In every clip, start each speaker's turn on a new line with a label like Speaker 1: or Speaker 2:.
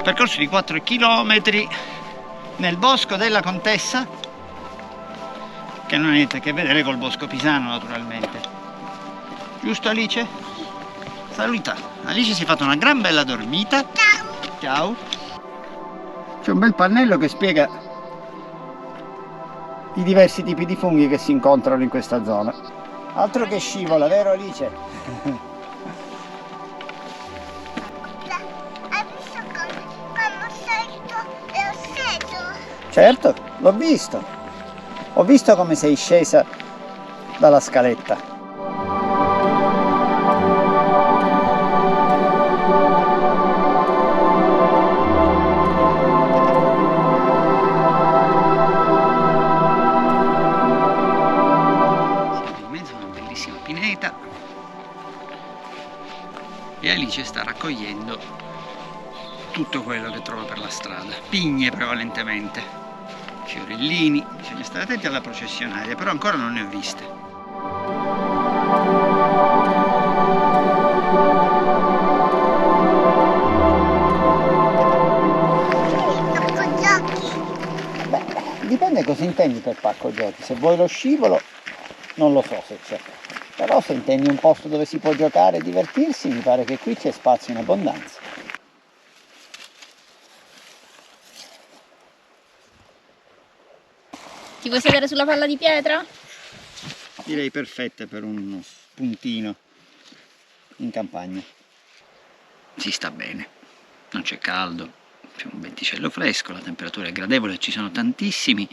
Speaker 1: Percorso di 4 km nel bosco della Contessa, che non ha niente a che vedere col bosco pisano naturalmente. Giusto Alice? Saluta! Alice si è fatta una gran bella dormita.
Speaker 2: Ciao!
Speaker 1: Ciao! C'è un bel pannello che spiega i diversi tipi di funghi che si incontrano in questa zona. Altro che scivola, vero Alice?
Speaker 2: Hai visto come ho salito e ho sceso?
Speaker 1: Certo, l'ho visto. Ho visto come sei scesa dalla scaletta. E Alice sta raccogliendo tutto quello che trova per la strada, pigne prevalentemente, fiorellini. Bisogna stare attenti alla processionaria, però ancora non ne ho viste.
Speaker 2: Pacco giochi.
Speaker 1: Beh, dipende cosa intendi per pacco giochi. Se vuoi lo scivolo non lo so se c'è, però se intendi un posto dove si può giocare e divertirsi, mi pare che qui c'è spazio in abbondanza.
Speaker 3: Ti vuoi sedere sulla palla di pietra?
Speaker 1: Direi perfetta per uno spuntino in campagna. Si sta bene, non c'è caldo, c'è un venticello fresco, la temperatura è gradevole, ci sono tantissimi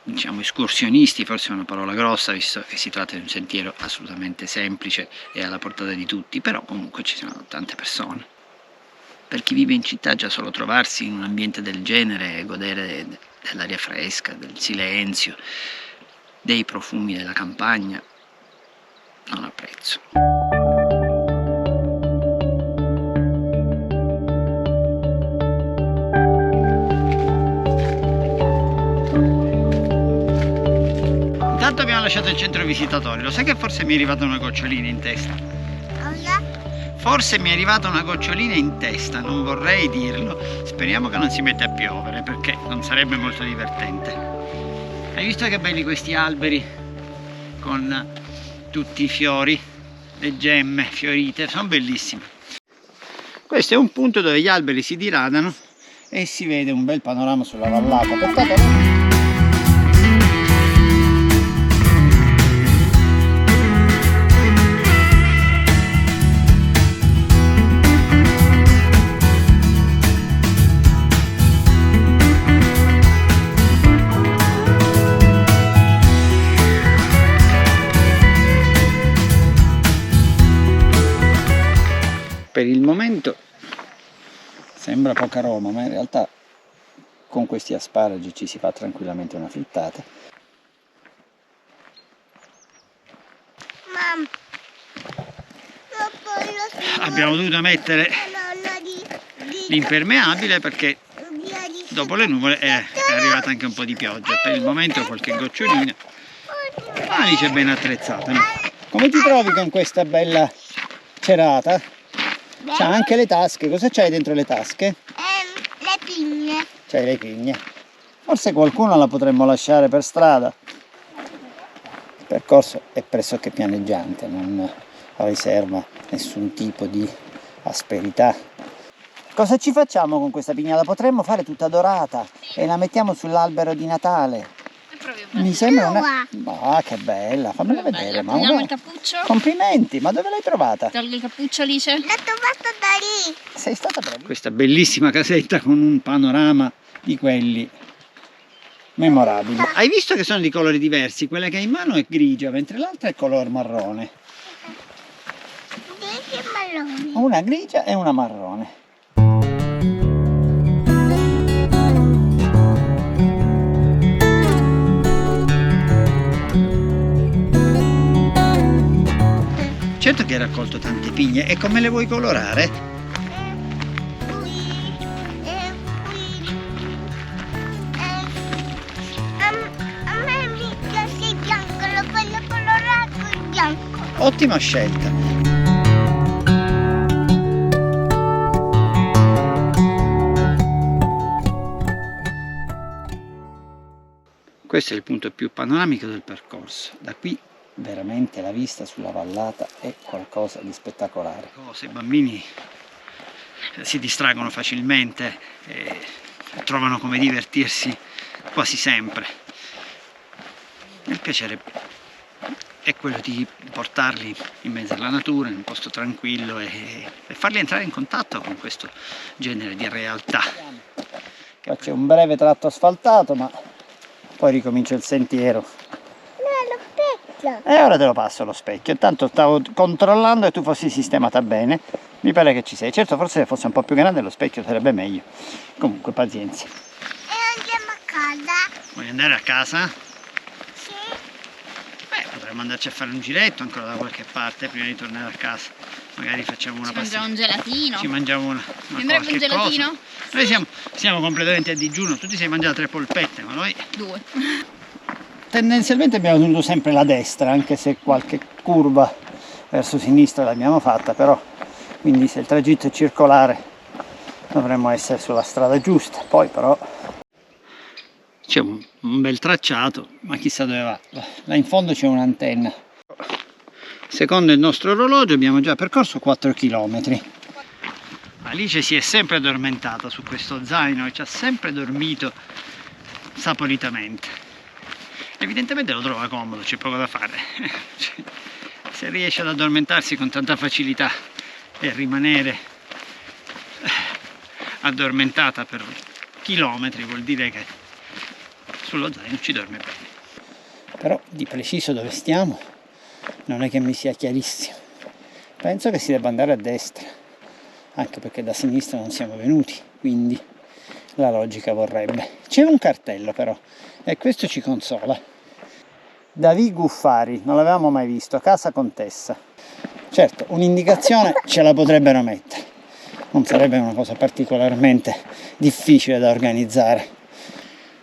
Speaker 1: diciamo escursionisti, forse è una parola grossa visto che si tratta di un sentiero assolutamente semplice e alla portata di tutti, però comunque ci sono tante persone. Per chi vive in città già solo trovarsi in un ambiente del genere e godere dell'aria fresca, del silenzio, dei profumi della campagna non ha prezzo. Intanto abbiamo lasciato il centro visitatori, lo sai che forse mi è arrivata una gocciolina in testa?
Speaker 2: Cosa?
Speaker 1: Forse mi è arrivata una gocciolina in testa, non vorrei dirlo, speriamo che non si metta a piovere perché non sarebbe molto divertente. Hai visto che belli questi alberi con tutti i fiori, le gemme fiorite, sono bellissimi. Questo è un punto dove gli alberi si diradano e si vede un bel panorama sulla vallata. Peccato. Per il momento sembra poca roba, ma in realtà con questi asparagi ci si fa tranquillamente una frittata.
Speaker 2: Mamma,
Speaker 1: Abbiamo dovuto mettere l'impermeabile perché dopo le nuvole è arrivata anche un po' di pioggia. Per il momento qualche gocciolina. Alice è ben attrezzata, no? Come ti trovi con questa bella cerata? C'ha anche le tasche, cosa c'hai dentro le tasche?
Speaker 2: Le pigne.
Speaker 1: C'hai le pigne. Forse qualcuno la potremmo lasciare per strada. Il percorso è pressoché pianeggiante, non riserva nessun tipo di asperità. Cosa ci facciamo con questa pigna? La potremmo fare tutta dorata e la mettiamo sull'albero di Natale. Mi sembra una... Ah, che bella, fammela vedere. Ma
Speaker 3: togliamo il cappuccio.
Speaker 1: Complimenti, ma dove l'hai trovata?
Speaker 3: Tolgo il cappuccio, Alice.
Speaker 2: L'ho trovato da lì.
Speaker 1: Sei stata brava. Questa bellissima casetta con un panorama di quelli memorabili. Hai visto che sono di colori diversi? Quella che hai in mano è grigia, mentre l'altra è color marrone.
Speaker 2: Dici marrone.
Speaker 1: Una grigia e una marrone. Certo che hai raccolto tante pigne, e come le vuoi colorare?
Speaker 2: A me mi piace il bianco, lo voglio colorare con il bianco.
Speaker 1: Ottima scelta. questo è il punto più panoramico del percorso. Da qui veramente la vista sulla vallata è qualcosa di spettacolare. I bambini si distraggono facilmente e trovano come divertirsi quasi sempre. Il piacere è quello di portarli in mezzo alla natura, in un posto tranquillo e farli entrare in contatto con questo genere di realtà. Qua c'è un breve tratto asfaltato, ma poi ricomincia il sentiero.
Speaker 2: No, lo specchio.
Speaker 1: E ora te lo passo lo specchio. Intanto stavo controllando che tu fossi sistemata bene. Mi pare che ci sei. Certo, forse se fosse un po' più grande lo specchio sarebbe meglio. Comunque, pazienza.
Speaker 2: E andiamo a casa?
Speaker 1: Vuoi andare a casa?
Speaker 2: Sì.
Speaker 1: Beh, potremmo andarci a fare un giretto ancora da qualche parte prima di tornare a casa. Magari facciamo una
Speaker 3: Ci mangiamo un gelatino.
Speaker 1: Ci mangiamo una
Speaker 3: Andrebbe
Speaker 1: qualche
Speaker 3: un gelatino?
Speaker 1: cosa. Noi siamo completamente a digiuno. Tu ti sei mangiato 3 polpette, ma noi
Speaker 3: 2.
Speaker 1: tendenzialmente abbiamo tenuto sempre la destra, anche se qualche curva verso sinistra l'abbiamo fatta, però quindi se il tragitto è circolare dovremmo essere sulla strada giusta. Poi però c'è un bel tracciato, ma chissà dove va. Là in fondo c'è un'antenna. Secondo il nostro orologio abbiamo già percorso 4 km. Alice si è sempre addormentata su questo zaino e ci ha sempre dormito saporitamente. Evidentemente lo trova comodo, c'è poco da fare. Se riesce ad addormentarsi con tanta facilità e rimanere addormentata per chilometri, vuol dire che sullo zaino ci dorme bene. Però di preciso dove stiamo non è che mi sia chiarissimo. Penso che si debba andare a destra, anche perché da sinistra non siamo venuti, quindi la logica vorrebbe. C'è un cartello però e questo ci consola. David Guffari, non l'avevamo mai visto, Casa Contessa. Certo, un'indicazione ce la potrebbero mettere, non sarebbe una cosa particolarmente difficile da organizzare.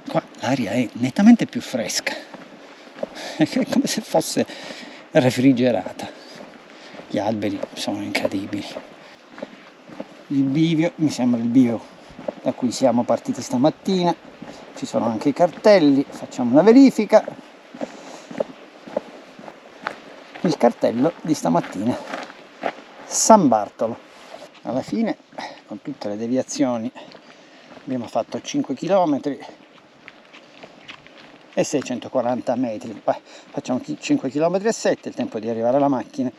Speaker 1: Qua l'aria è nettamente più fresca, è come se fosse refrigerata. Gli alberi sono incredibili. Il bivio, mi sembra il bivio da cui siamo partiti stamattina. Ci sono anche i cartelli, facciamo una verifica. Il cartello di stamattina, San Bartolo. Alla fine, con tutte le deviazioni, abbiamo fatto 5 km e 640 metri. Poi facciamo 5 km e 7, il tempo di arrivare alla macchina.